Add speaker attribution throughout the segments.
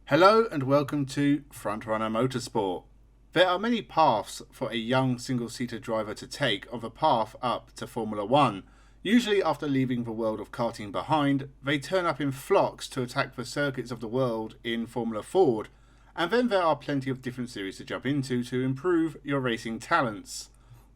Speaker 1: Hello and welcome to Frontrunner Motorsport. There are many paths for a young single-seater driver to take on the path up to Formula 1. Usually after leaving the world of karting behind, they turn up in flocks to attack the circuits of the world in Formula Ford, and then there are plenty of different series to jump into to improve your racing talents.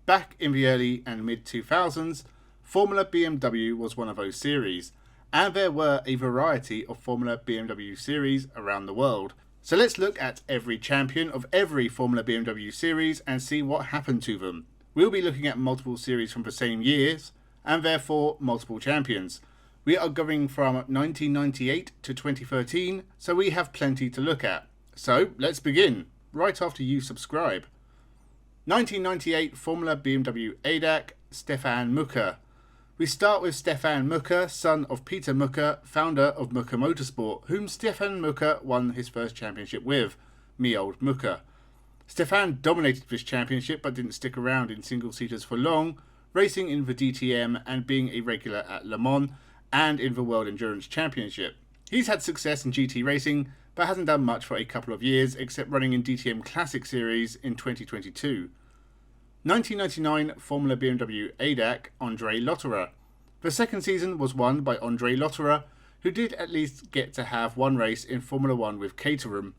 Speaker 1: Back in the early and mid-2000s, Formula BMW was one of those series, and there were a variety of Formula BMW series around the world. So let's look at every champion of every Formula BMW series and see what happened to them. We'll be looking at multiple series from the same years, and therefore multiple champions. We are going from 1998 to 2013, so we have plenty to look at. So let's begin, right after you subscribe. 1998 Formula BMW ADAC, Stefan Mucker. We start with Stefan Mucker, son of Peter Mucker, founder of Mucker Motorsport, whom Stefan Mucker won his first championship with, me old Mucker. Stefan dominated this championship but didn't stick around in single-seaters for long, racing in the DTM and being a regular at Le Mans and in the World Endurance Championship. He's had success in GT racing but hasn't done much for a couple of years except running in DTM Classic Series in 2022. 1999 Formula BMW ADAC, Andre Lotterer. The second season was won by Andre Lotterer, who did at least get to have one race in Formula 1 with Caterham.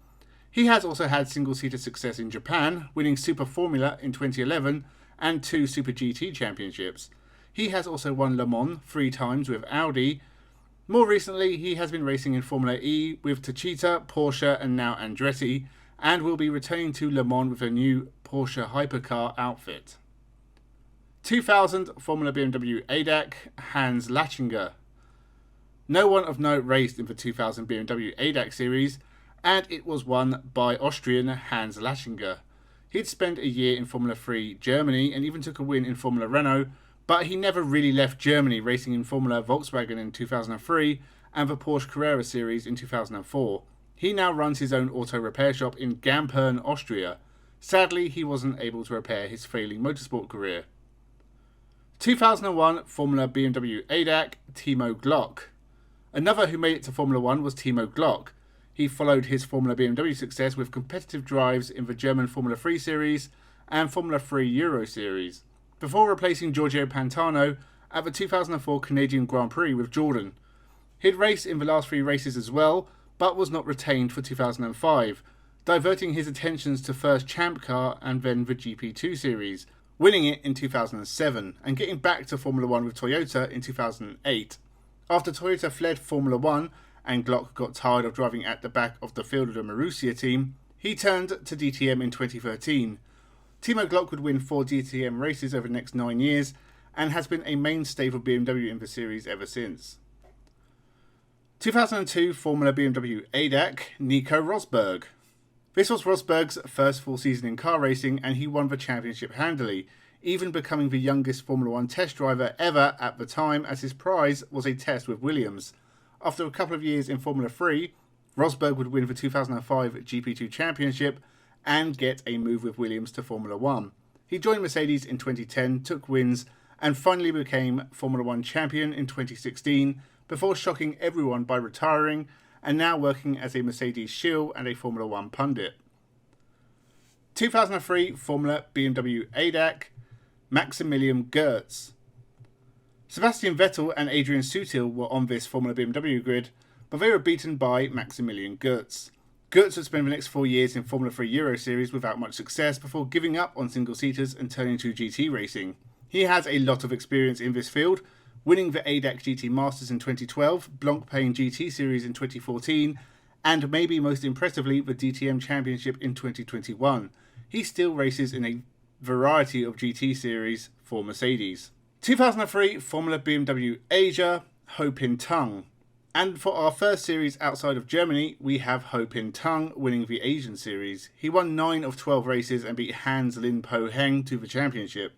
Speaker 1: He has also had single-seater success in Japan, winning Super Formula in 2011 and 2 Super GT championships. He has also won Le Mans 3 times with Audi. More recently, he has been racing in Formula E with Techeetah, Porsche and now Andretti, and will be returning to Le Mans with a new Porsche hypercar outfit. 2000 Formula BMW ADAC, Hans Lachinger. No one of note raced in the 2000 BMW ADAC series, and it was won by Austrian Hans Lachinger. He'd spent a year in Formula 3 Germany and even took a win in Formula Renault, but he never really left Germany, racing in Formula Volkswagen in 2003 and the Porsche Carrera series in 2004. He now runs his own auto repair shop in Gampern, Austria. Sadly, he wasn't able to repair his failing motorsport career. 2001 Formula BMW ADAC, Timo Glock. Another who made it to Formula 1 was Timo Glock. He followed his Formula BMW success with competitive drives in the German Formula 3 series and Formula 3 Euro series, before replacing Giorgio Pantano at the 2004 Canadian Grand Prix with Jordan. He'd raced in the last 3 races as well, but was not retained for 2005, diverting his attentions to first Champ Car and then the GP2 series, winning it in 2007 and getting back to Formula 1 with Toyota in 2008. After Toyota fled Formula 1 and Glock got tired of driving at the back of the field of the Marussia team, he turned to DTM in 2013. Timo Glock would win 4 DTM races over the next 9 years and has been a mainstay for BMW in the series ever since. 2002 Formula BMW ADAC, Nico Rosberg. This was Rosberg's first full season in car racing and he won the championship handily, even becoming the youngest Formula 1 test driver ever at the time, as his prize was a test with Williams. After a couple of years in Formula 3, Rosberg would win the 2005 GP2 championship and get a move with Williams to Formula 1. He joined Mercedes in 2010, took wins and finally became Formula 1 champion in 2016 before shocking everyone by retiring and now working as a Mercedes shill and a Formula 1 pundit. 2003 Formula BMW ADAC, Maximilian Goertz. Sebastian Vettel and Adrian Sutil were on this Formula BMW grid, but they were beaten by Maximilian Goertz. Goertz would spend the next 4 years in Formula 3 Euro Series without much success before giving up on single-seaters and turning to GT racing. He has a lot of experience in this field, winning the ADAC GT Masters in 2012, Blancpain GT Series in 2014, and maybe most impressively the DTM Championship in 2021. He still races in a variety of GT series for Mercedes. 2003 Formula BMW Asia, Ho Pin Tung. And for our first series outside of Germany, we have Ho Pin Tung winning the Asian series. He won 9 of 12 races and beat Hans Lin Po Heng to the championship.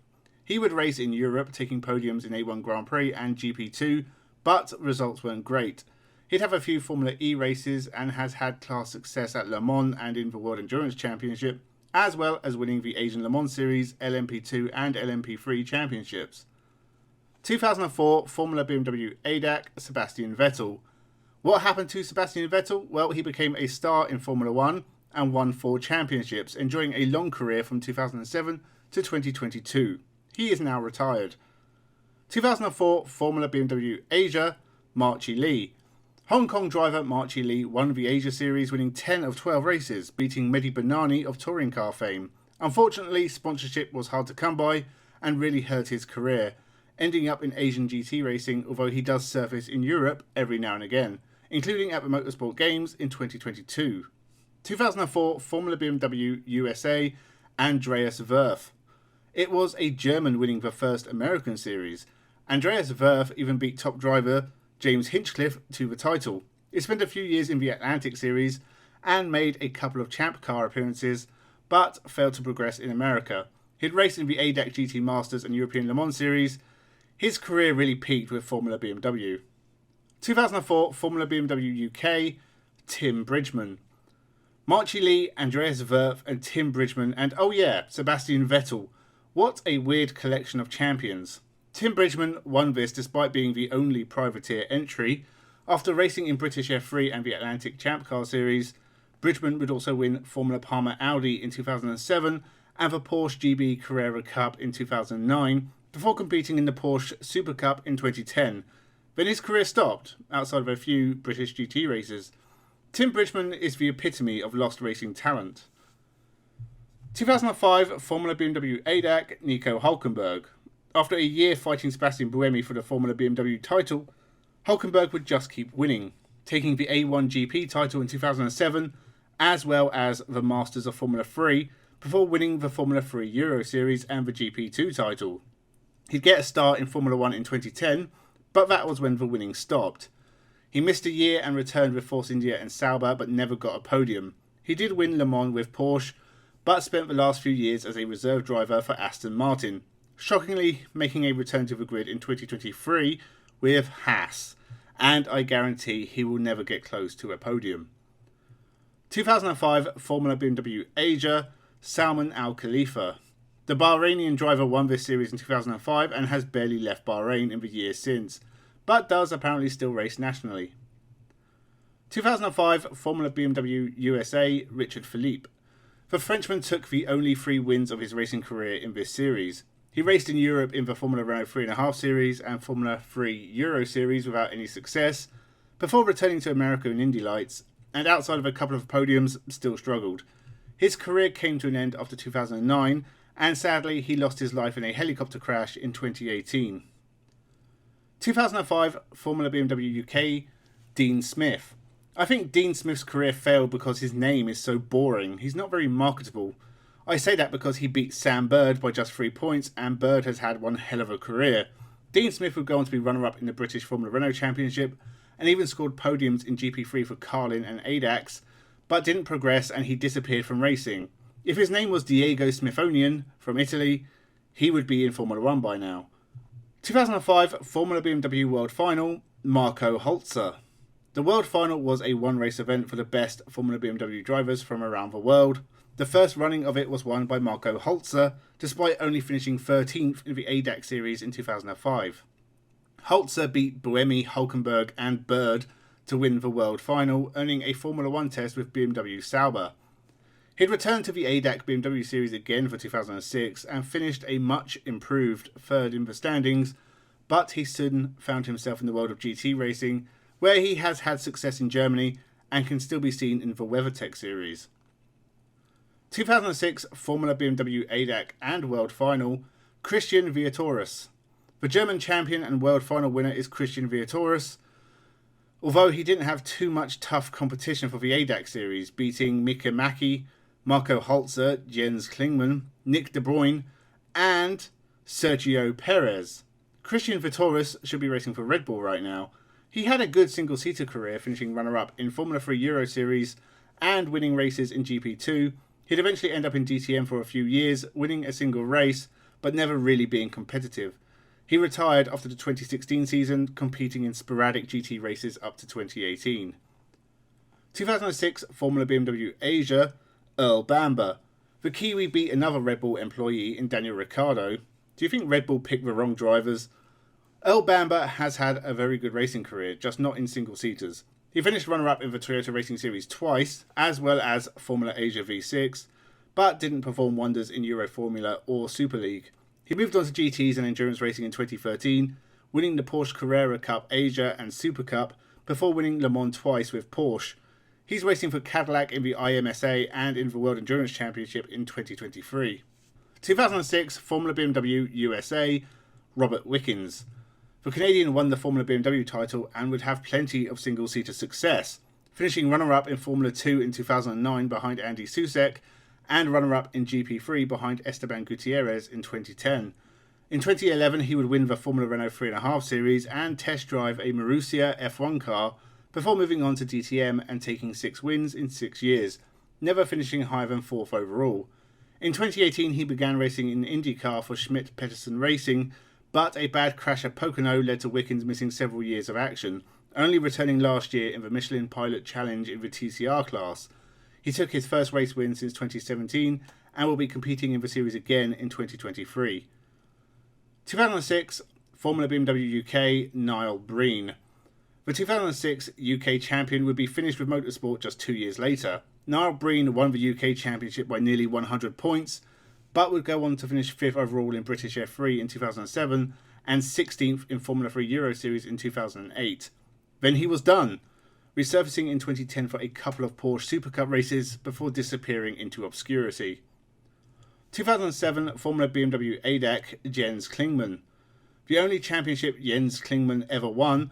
Speaker 1: He would race in Europe, taking podiums in A1 Grand Prix and GP2, but results weren't great. He'd have a few Formula E races and has had class success at Le Mans and in the World Endurance Championship, as well as winning the Asian Le Mans Series, LMP2 and LMP3 championships. 2004 Formula BMW ADAC, Sebastian Vettel. What happened to Sebastian Vettel? Well, he became a star in Formula 1 and won 4 championships, enjoying a long career from 2007 to 2022. He is now retired. 2004 Formula BMW Asia, Marchi Lee. Hong Kong driver Marchi Lee won the Asia Series, winning 10 of 12 races, beating Mehdi Banani of touring car fame. Unfortunately, sponsorship was hard to come by and really hurt his career, ending up in Asian GT racing, although he does surface in Europe every now and again, including at the Motorsport Games in 2022. 2004 Formula BMW USA, Andreas Virth. It was a German winning the first American series. Andreas Virth even beat top driver James Hinchcliffe to the title. He spent a few years in the Atlantic Series and made a couple of Champ Car appearances, but failed to progress in America. He'd raced in the ADAC GT Masters and European Le Mans Series. His career really peaked with Formula BMW. 2004 Formula BMW UK, Tim Bridgman. Marchi Lee, Andreas Virth and Tim Bridgman, and oh yeah, Sebastian Vettel. What a weird collection of champions. Tim Bridgman won this despite being the only privateer entry. After racing in British F3 and the Atlantic Champ Car Series, Bridgman would also win Formula Parma Audi in 2007 and the Porsche GB Carrera Cup in 2009, before competing in the Porsche Super Cup in 2010. Then his career stopped, outside of a few British GT races. Tim Bridgman is the epitome of lost racing talent. 2005 Formula BMW ADAC, Nico Hulkenberg. After a year fighting Sebastian Buemi for the Formula BMW title, Hulkenberg would just keep winning, taking the A1 GP title in 2007, as well as the Masters of Formula 3, before winning the Formula 3 Euro Series and the GP2 title. He'd get a start in Formula 1 in 2010, but that was when the winning stopped. He missed a year and returned with Force India and Sauber, but never got a podium. He did win Le Mans with Porsche, but spent the last few years as a reserve driver for Aston Martin, shockingly making a return to the grid in 2023 with Haas, and I guarantee he will never get close to a podium. 2005 Formula BMW Asia, Salman Al Khalifa. The Bahrainian driver won this series in 2005 and has barely left Bahrain in the years since, but does apparently still race nationally. 2005 Formula BMW USA, Richard Philippe. The Frenchman took the only 3 wins of his racing career in this series. He raced in Europe in the Formula Renault 3.5 Series and Formula 3 Euro Series without any success, before returning to America in Indy Lights, and outside of a couple of podiums, still struggled. His career came to an end after 2009, and sadly he lost his life in a helicopter crash in 2018. 2005 Formula BMW UK, Dean Smith. I think Dean Smith's career failed because his name is so boring. He's not very marketable. I say that because he beat Sam Bird by just 3 points, and Bird has had one hell of a career. Dean Smith would go on to be runner-up in the British Formula Renault Championship, and even scored podiums in GP3 for Carlin and ADAX, but didn't progress and he disappeared from racing. If his name was Diego Smithonian from Italy, he would be in Formula 1 by now. 2005 Formula BMW World Final, Marco Holzer. The World Final was a one-race event for the best Formula BMW drivers from around the world. The first running of it was won by Marco Holzer, despite only finishing 13th in the ADAC series in 2005. Holzer beat Buemi, Hulkenberg and Bird to win the World Final, earning a Formula 1 test with BMW Sauber. He'd returned to the ADAC BMW series again for 2006 and finished a much improved third in the standings, but he soon found himself in the world of GT racing, where he has had success in Germany and can still be seen in the WeatherTech series. 2006 Formula BMW ADAC and World Final, Christian Vietoris. The German champion and World Final winner is Christian Vietoris, although he didn't have too much tough competition for the ADAC series, beating Mika Maki, Marco Holzer, Jens Klingman, Nick De Bruyne and Sergio Perez. Christian Vietoris should be racing for Red Bull right now. He had a good single-seater career, finishing runner-up in Formula 3 Euro Series and winning races in GP2. He'd eventually end up in DTM for a few years, winning a single race, but never really being competitive. He retired after the 2016 season, competing in sporadic GT races up to 2018. 2006 Formula BMW Asia, Earl Bamber. The Kiwi beat another Red Bull employee in Daniel Ricciardo. Do you think Red Bull picked the wrong drivers? Earl Bamber has had a very good racing career, just not in single-seaters. He finished runner-up in the Toyota Racing Series twice, as well as Formula Asia V6, but didn't perform wonders in Euro Formula or Super League. He moved on to GTs and endurance racing in 2013, winning the Porsche Carrera Cup Asia and Super Cup before winning Le Mans twice with Porsche. He's racing for Cadillac in the IMSA and in the World Endurance Championship in 2023. 2006 Formula BMW USA, Robert Wickens. The Canadian won the Formula BMW title and would have plenty of single-seater success, finishing runner-up in Formula 2 in 2009 behind Andy Susek, and runner-up in GP3 behind Esteban Gutierrez in 2010. In 2011 he would win the Formula Renault 3.5 Series and test drive a Marussia F1 car before moving on to DTM and taking 6 wins in 6 years, never finishing higher than 4th overall. In 2018 he began racing in IndyCar for Schmidt Peterson Racing, but a bad crash at Pocono led to Wickens missing several years of action, only returning last year in the Michelin Pilot Challenge in the TCR class. He took his first race win since 2017 and will be competing in the series again in 2023. 2006 Formula BMW UK, Nile Breen. The 2006 UK champion would be finished with motorsport just 2 years later. Nile Breen won the UK championship by nearly 100 points, but would go on to finish 5th overall in British F3 in 2007 and 16th in Formula 3 Euro Series in 2008. Then he was done, resurfacing in 2010 for a couple of Porsche Super Cup races before disappearing into obscurity. 2007 Formula BMW ADAC, Jens Klingman. The only championship Jens Klingman ever won.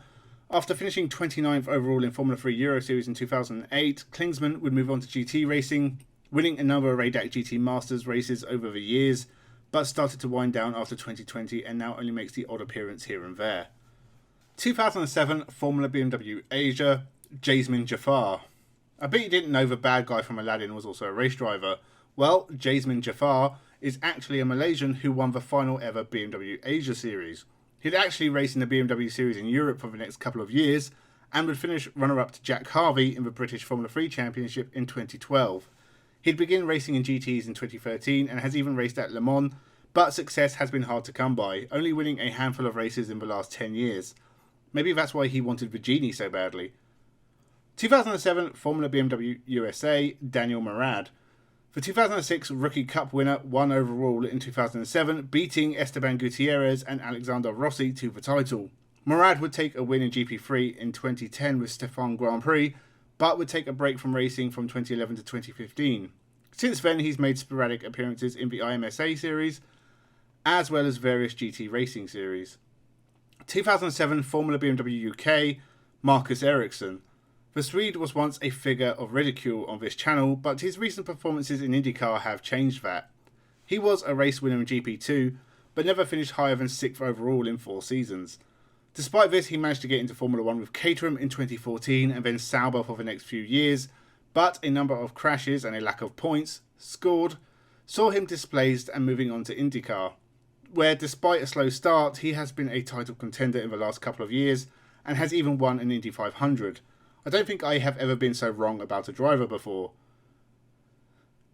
Speaker 1: After finishing 29th overall in Formula 3 Euro Series in 2008, Klingsman would move on to GT racing, winning a number of ADAC GT Masters races over the years, but started to wind down after 2020 and now only makes the odd appearance here and there. 2007 Formula BMW Asia, Jasmine Jafar. I bet you didn't know the bad guy from Aladdin was also a race driver. Well, Jasmine Jafar is actually a Malaysian who won the final ever BMW Asia Series. He'd actually race in the BMW Series in Europe for the next couple of years and would finish runner-up to Jack Harvey in the British Formula 3 Championship in 2012. He'd begin racing in GTs in 2013 and has even raced at Le Mans, but success has been hard to come by, only winning a handful of races in the last 10 years. Maybe that's why he wanted the genie so badly. 2007 Formula BMW USA, Daniel Morad. The 2006 Rookie Cup winner won overall in 2007, beating Esteban Gutierrez and Alexander Rossi to the title. Morad would take a win in GP3 in 2010 with Stefan Grand Prix, but would take a break from racing from 2011 to 2015. Since then, he's made sporadic appearances in the IMSA series, as well as various GT racing series. 2007 Formula BMW UK, Marcus Ericsson. The Swede was once a figure of ridicule on this channel, but his recent performances in IndyCar have changed that. He was a race winner in GP2, but never finished higher than 6th overall in 4 seasons. Despite this, he managed to get into Formula 1 with Caterham in 2014 and then Sauber for the next few years, but a number of crashes and a lack of points scored saw him displaced and moving on to IndyCar, where despite a slow start, he has been a title contender in the last couple of years and has even won an Indy 500. I don't think I have ever been so wrong about a driver before.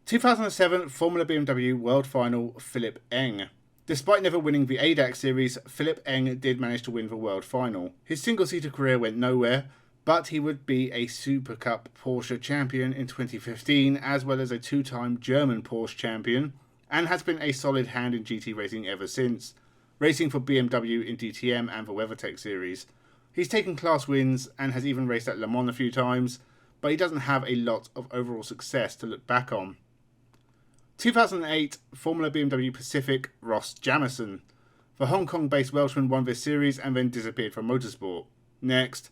Speaker 1: 2007 Formula BMW World Final, Philipp Eng. Despite never winning the ADAC series, Philipp Eng did manage to win the World Final. His single-seater career went nowhere, but he would be a Super Cup Porsche champion in 2015, as well as a 2-time German Porsche champion, and has been a solid hand in GT racing ever since, racing for BMW in DTM and the WeatherTech series. He's taken class wins and has even raced at Le Mans a few times, but he doesn't have a lot of overall success to look back on. 2008 Formula BMW Pacific, Ross Jamison. The Hong Kong-based Welshman won this series and then disappeared from motorsport. Next.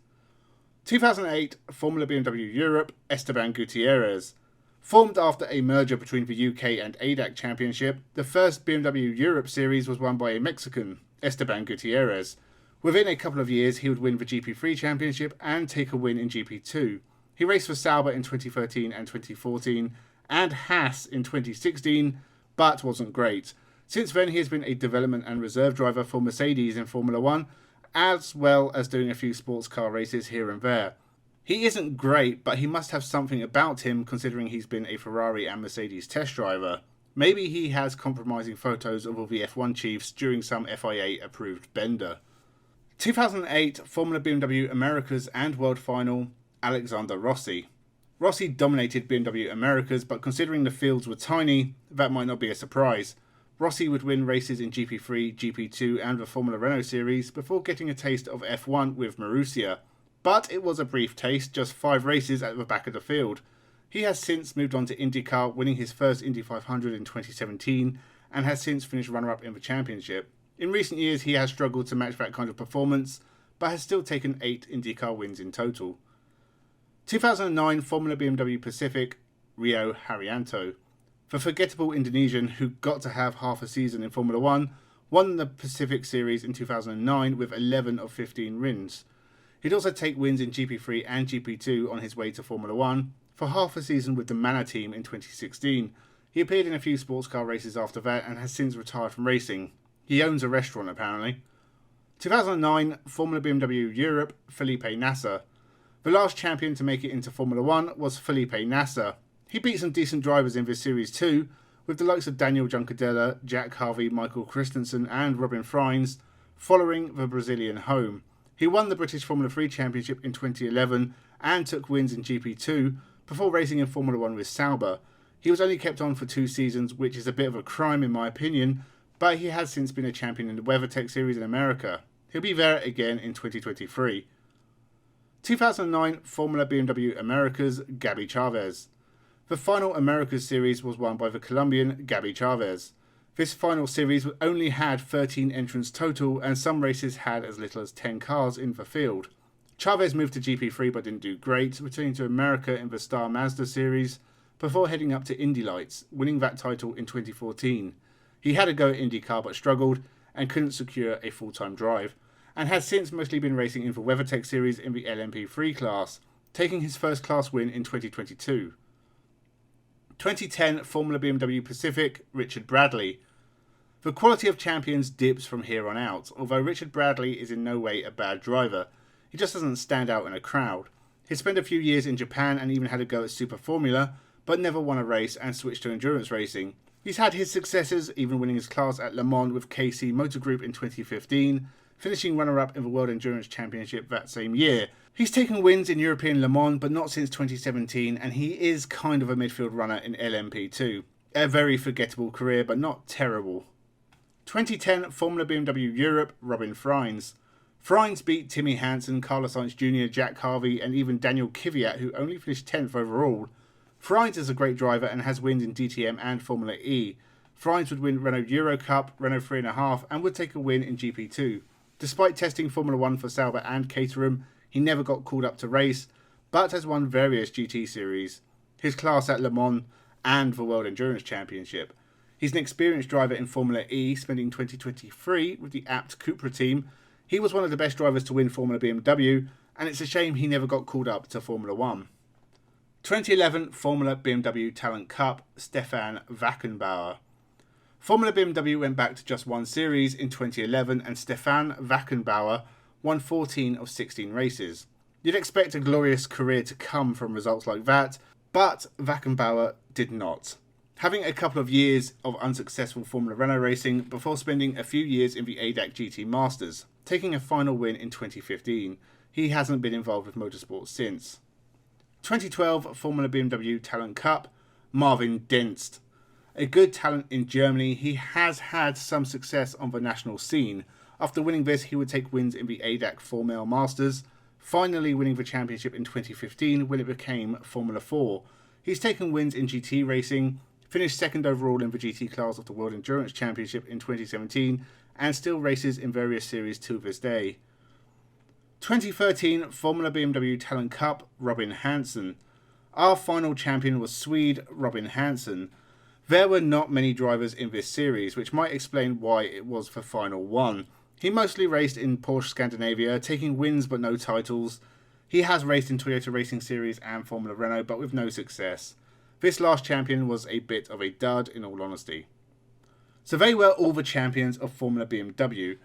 Speaker 1: 2008 Formula BMW Europe, Esteban Gutierrez. Formed after a merger between the UK and ADAC Championship, the first BMW Europe series was won by a Mexican, Esteban Gutierrez. Within a couple of years, he would win the GP3 Championship and take a win in GP2. He raced for Sauber in 2013 and 2014, and Haas in 2016, but wasn't great. Since then, he has been a development and reserve driver for Mercedes in Formula 1, as well as doing a few sports car races here and there. He isn't great, but he must have something about him considering he's been a Ferrari and Mercedes test driver. Maybe he has compromising photos of all the F1 chiefs during some FIA-approved bender. 2008 Formula BMW Americas and World Final, Alexander Rossi. Rossi dominated BMW Americas, but considering the fields were tiny, that might not be a surprise. Rossi would win races in GP3, GP2 and the Formula Renault series before getting a taste of F1 with Marussia. But it was a brief taste, just 5 races at the back of the field. He has since moved on to IndyCar, winning his first Indy 500 in 2017, and has since finished runner-up in the championship. In recent years he has struggled to match that kind of performance, but has still taken 8 IndyCar wins in total. 2009 Formula BMW Pacific, Rio Haryanto. The forgettable Indonesian, who got to have half a season in Formula 1, won the Pacific Series in 2009 with 11 of 15 wins. He'd also take wins in GP3 and GP2 on his way to Formula 1, for half a season with the Manor team in 2016. He appeared in a few sports car races after that and has since retired from racing. He owns a restaurant apparently. 2009 Formula BMW Europe, Felipe Nasr. The last champion to make it into Formula 1 was Felipe Nasr. He beat some decent drivers in this series too, with the likes of Daniel Juncadella, Jack Harvey, Michael Christensen and Robin Freins following the Brazilian home. He won the British Formula 3 Championship in 2011 and took wins in GP2 before racing in Formula 1 with Sauber. He was only kept on for 2 seasons, which is a bit of a crime in my opinion, but he has since been a champion in the WeatherTech Series in America. He'll be there again in 2023. 2009 Formula BMW Americas, Gabby Chavez. The final Americas Series was won by the Colombian Gabby Chavez. This final series only had 13 entrants total, and some races had as little as 10 cars in the field. Chavez moved to GP3 but didn't do great, returning to America in the Star Mazda series before heading up to Indy Lights, winning that title in 2014. He had a go at IndyCar but struggled and couldn't secure a full-time drive, and has since mostly been racing in the WeatherTech series in the LMP3 class, taking his first class win in 2022. 2010 Formula BMW Pacific, Richard Bradley. The quality of champions dips from here on out, although Richard Bradley is in no way a bad driver. He just doesn't stand out in a crowd. He spent a few years in Japan and even had a go at Super Formula, but never won a race and switched to endurance racing. He's had his successes, even winning his class at Le Mans with KC Motor Group in 2015, finishing runner-up in the World Endurance Championship that same year. He's taken wins in European Le Mans, but not since 2017, and he is kind of a midfield runner in LMP2. A very forgettable career, but not terrible. 2010 Formula BMW Europe, Robin Freins. Freins beat Timmy Hansen, Carlos Sainz Jr., Jack Harvey and even Daniel Kvyat, who only finished 10th overall. Freins is a great driver and has wins in DTM and Formula E. Freins would win Renault Euro Cup, Renault 3.5 and would take a win in GP2. Despite testing Formula 1 for Sauber and Caterham, he never got called up to race, but has won various GT series, his class at Le Mans and the World Endurance Championship. He's an experienced driver in Formula E, spending 2023 with the Abt Cupra team. He was one of the best drivers to win Formula BMW, and it's a shame he never got called up to Formula 1. 2011 Formula BMW Talent Cup, Stefan Vackenbauer. Formula BMW went back to just one series in 2011 and Stefan Vackenbauer won 14 of 16 races. You'd expect a glorious career to come from results like that, but Vackenbauer did not. Having a couple of years of unsuccessful Formula Renault racing before spending a few years in the ADAC GT Masters, taking a final win in 2015, he hasn't been involved with motorsport since. 2012 Formula BMW Talent Cup, Marvin Densen. A good talent in Germany, he has had some success on the national scene. After winning this, he would take wins in the ADAC 4ML Masters, finally winning the championship in 2015 when it became Formula 4. He's taken wins in GT racing, finished second overall in the GT class of the World Endurance Championship in 2017, and still races in various series to this day. 2013 Formula BMW Talent Cup, Robin Hansen. Our final champion was Swede Robin Hansen. There were not many drivers in this series, which might explain why it was the final one. He mostly raced in Porsche Scandinavia, taking wins but no titles. He has raced in Toyota Racing Series and Formula Renault, but with no success. This last champion was a bit of a dud, in all honesty. So they were all the champions of Formula BMW.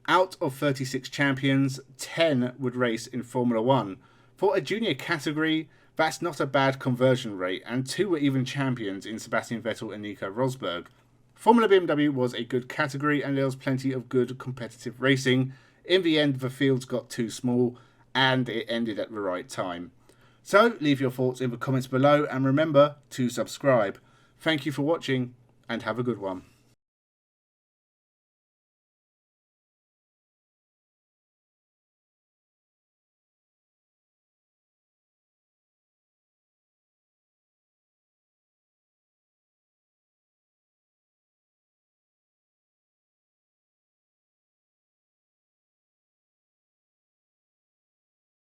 Speaker 1: Out of 36 champions, 10 would race in Formula 1. For a junior category, that's not a bad conversion rate, and 2 were even champions in Sebastian Vettel and Nico Rosberg. Formula BMW was a good category and there was plenty of good competitive racing. In the end, the fields got too small and it ended at the right time. So leave your thoughts in the comments below and remember to subscribe. Thank you for watching and have a good one.